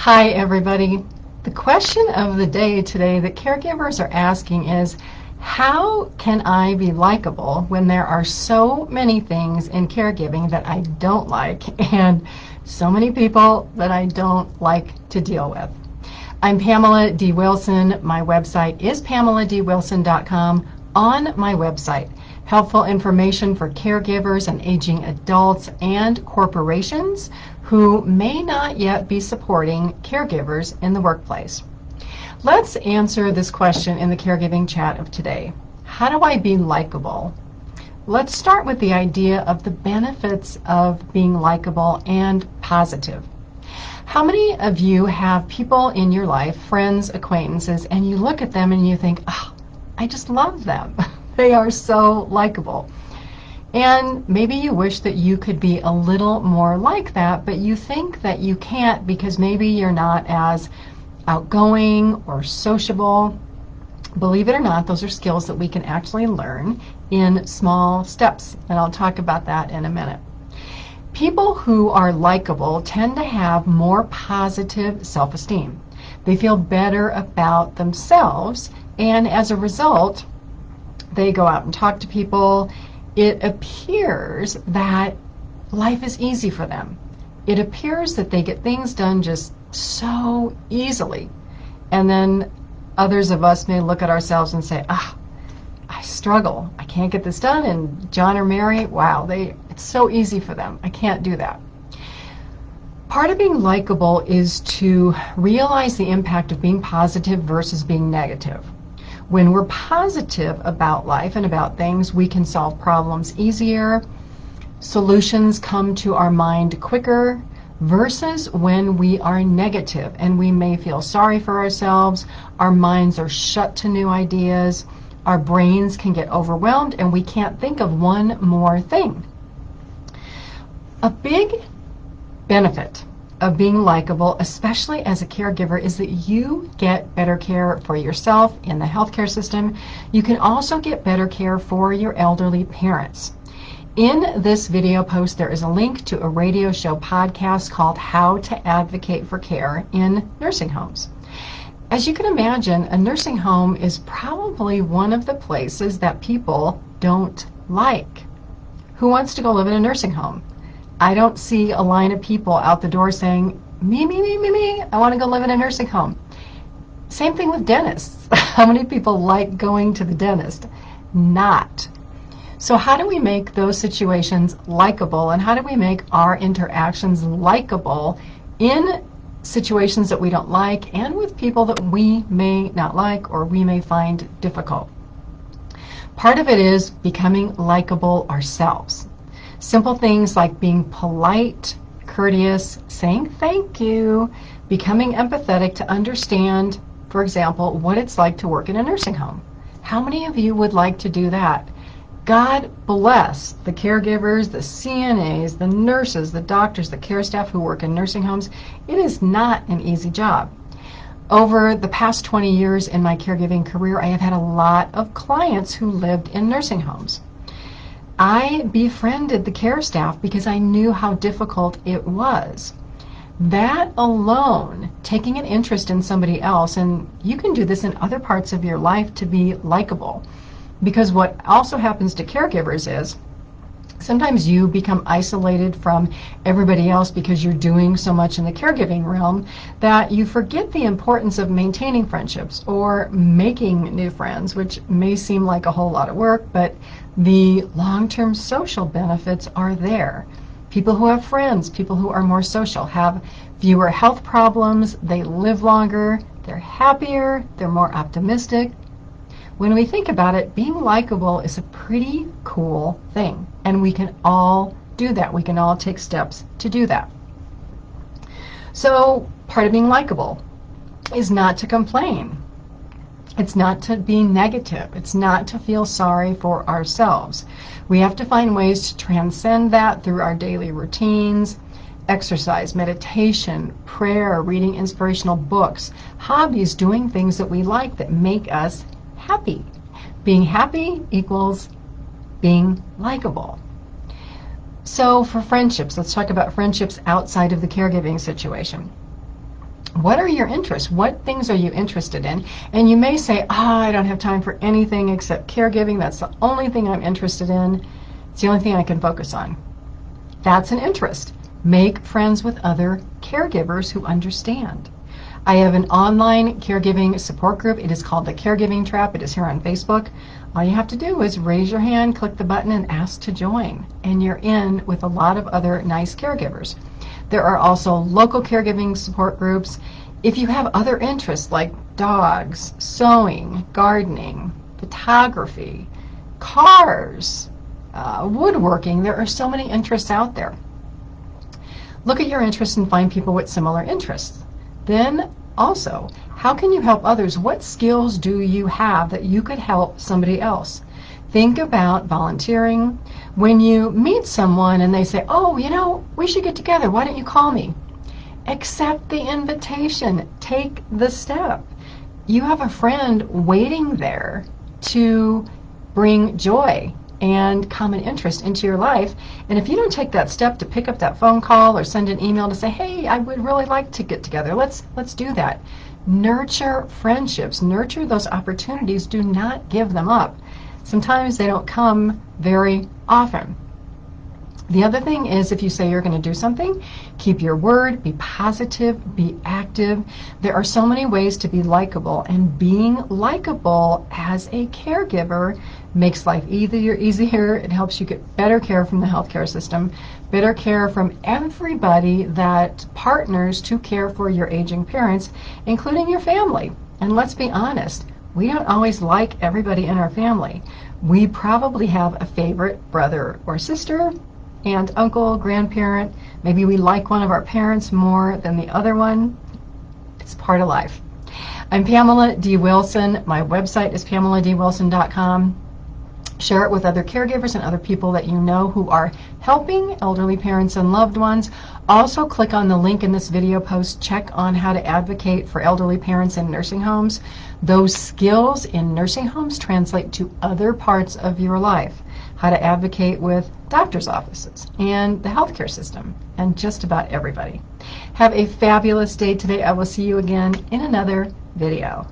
Hi everybody. The question of the day today that caregivers are asking is, how can I be likable when there are so many things in caregiving that I don't like and so many people that I don't like to deal with? I'm Pamela D. Wilson. My website is PamelaDWilson.com. On my website, helpful information for caregivers and aging adults and corporations who may not yet be supporting caregivers in the workplace. Let's answer this question in the caregiving chat of today. How do I be likable? Let's start with the idea of the benefits of being likable and positive. How many of you have people in your life, friends, acquaintances, and you look at them and you think, oh, I just love them. They are so likable. And maybe you wish that you could be a little more like that, but you think that you can't because maybe you're not as outgoing or sociable. Believe it or not, those are skills that we can actually learn in small steps, and I'll talk about that in a minute. People who are likable tend to have more positive self-esteem. They feel better about themselves, and as a result, they go out and talk to people. It appears that life is easy for them. It appears that they get things done just so easily. And then others of us may look at ourselves and say, I struggle. I can't get this done. And John or Mary, wow, it's so easy for them. I can't do that. Part of being likable is to realize the impact of being positive versus being negative. When we're positive about life and about things, we can solve problems easier. Solutions come to our mind quicker versus when we are negative and we may feel sorry for ourselves. Our minds are shut to new ideas. Our brains can get overwhelmed and we can't think of one more thing. A big benefit of being likable, especially as a caregiver, is that you get better care for yourself in the healthcare system. You can also get better care for your elderly parents. In this video post, there is a link to a radio show podcast called How to Advocate for Care in Nursing Homes. As you can imagine, a nursing home is probably one of the places that people don't like. Who wants to go live in a nursing home? I don't see a line of people out the door saying, me, I want to go live in a nursing home. Same thing with dentists. How many people like going to the dentist? Not. So how do we make those situations likable, and how do we make our interactions likable in situations that we don't like and with people that we may not like or we may find difficult? Part of it is becoming likable ourselves. Simple things like being polite, courteous, saying thank you, becoming empathetic to understand, for example, what it's like to work in a nursing home. How many of you would like to do that? God bless the caregivers, the CNAs, the nurses, the doctors, the care staff who work in nursing homes. It is not an easy job. Over the past 20 years in my caregiving career, I have had a lot of clients who lived in nursing homes. I befriended the care staff because I knew how difficult it was. That alone, taking an interest in somebody else, and you can do this in other parts of your life to be likable. Because what also happens to caregivers is sometimes you become isolated from everybody else because you're doing so much in the caregiving realm that you forget the importance of maintaining friendships or making new friends, which may seem like a whole lot of work, but the long-term social benefits are there. People who have friends, people who are more social, have fewer health problems, they live longer, they're happier, they're more optimistic. When we think about it, being likable is a pretty cool thing, and we can all do that. We can all take steps to do that. So part of being likable is not to complain. It's not to be negative. It's not to feel sorry for ourselves. We have to find ways to transcend that through our daily routines, exercise, meditation, prayer, reading inspirational books, hobbies, doing things that we like that make us happy. Being happy equals being likable. So for friendships, let's talk about friendships outside of the caregiving situation. What are your interests? What things are you interested in? And you may say, I don't have time for anything except caregiving. That's the only thing I'm interested in. It's the only thing I can focus on. That's an interest. Make friends with other caregivers who understand. I have an online caregiving support group. It is called the Caregiving Trap. It is here on Facebook. All you have to do is raise your hand, click the button, and ask to join. And you're in with a lot of other nice caregivers. There are also local caregiving support groups. If you have other interests like dogs, sewing, gardening, photography, cars, woodworking, there are so many interests out there. Look at your interests and find people with similar interests. Then also, how can you help others? What skills do you have that you could help somebody else? Think about volunteering. When you meet someone and they say, oh, you know, we should get together. Why don't you call me? Accept the invitation. Take the step. You have a friend waiting there to bring joy and common interest into your life. And if you don't take that step to pick up that phone call or send an email to say, hey, I would really like to get together. Let's do that. Nurture friendships. Nurture those opportunities. Do not give them up. Sometimes they don't come very often. The other thing is, if you say you're going to do something, keep your word, be positive, be active. There are so many ways to be likable, and being likable as a caregiver makes life easier. It helps you get better care from the healthcare system, better care from everybody that partners to care for your aging parents, including your family. And let's be honest, we don't always like everybody in our family. We probably have a favorite brother or sister, aunt, uncle, grandparent. Maybe we like one of our parents more than the other one. It's part of life. I'm Pamela D. Wilson. My website is PamelaDWilson.com. Share it with other caregivers and other people that you know who are helping elderly parents and loved ones. Also, click on the link in this video post. Check on how to advocate for elderly parents in nursing homes. Those skills in nursing homes translate to other parts of your life. How to advocate with doctor's offices and the healthcare system and just about everybody. Have a fabulous day today. I will see you again in another video.